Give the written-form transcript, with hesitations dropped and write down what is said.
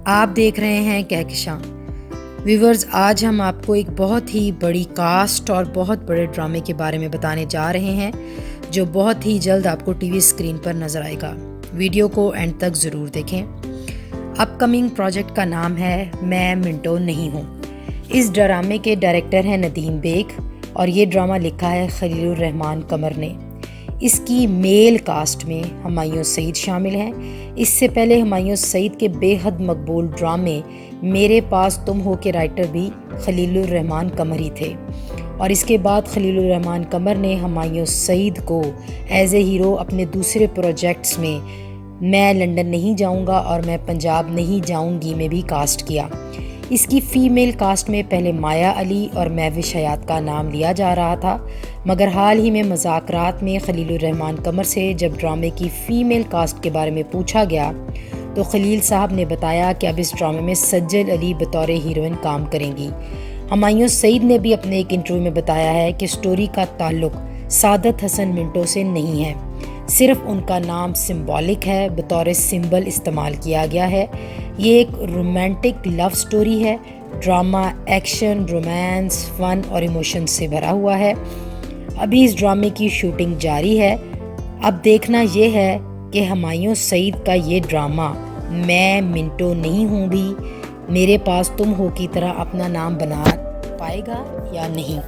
आप देख रहे हैं कहकशां। व्यूवर्स, आज हम आपको एक बहुत ही बड़ी कास्ट और बहुत बड़े ड्रामे के बारे में बताने जा रहे हैं जो बहुत ही जल्द आपको टीवी स्क्रीन पर नज़र आएगा। वीडियो को एंड तक ज़रूर देखें। अपकमिंग प्रोजेक्ट का नाम है मैं मिंटो नहीं हूँ। इस ड्रामे के डायरेक्टर हैं नदीम बेग और ये ड्रामा लिखा है खलीलुर रहमान कमर ने। इसकी मेल कास्ट में हुमायूं सईद शामिल हैं। इससे पहले हुमायूं सईद के बेहद मकबूल ड्रामे मेरे पास तुम हो के राइटर भी खलीलुर रहमान कमर ही थे और इसके बाद खलीलुर रहमान कमर ने हुमायूं सईद को एज ए हीरो अपने दूसरे प्रोजेक्ट्स में मैं लंदन नहीं जाऊंगा और मैं पंजाब नहीं जाऊंगी में भी कास्ट किया। इसकी फ़ीमेल कास्ट में पहले माया अली और महविश हयात का नाम लिया जा रहा था, मगर हाल ही में मज़ाकरात में खलीलुर रहमान कमर से जब ड्रामे की फ़ीमेल कास्ट के बारे में पूछा गया तो खलील साहब ने बताया कि अब इस ड्रामे में सज्जल अली बतौर हीरोइन काम करेंगी। हुमायूं सईद ने भी अपने एक इंटरव्यू में बताया है कि स्टोरी का ताल्लुक सादत हसन मिंटो से नहीं है, सिर्फ उनका नाम सिंबॉलिक है, बतौर सिंबल इस्तेमाल किया गया है। ये एक रोमांटिक लव स्टोरी है। ड्रामा एक्शन, रोमांस, फन और इमोशन से भरा हुआ है। अभी इस ड्रामे की शूटिंग जारी है। अब देखना ये है कि हुमायूं सईद का ये ड्रामा मैं मिंटो नहीं हूँ भी मेरे पास तुम हो की तरह अपना नाम बना पाएगा या नहीं।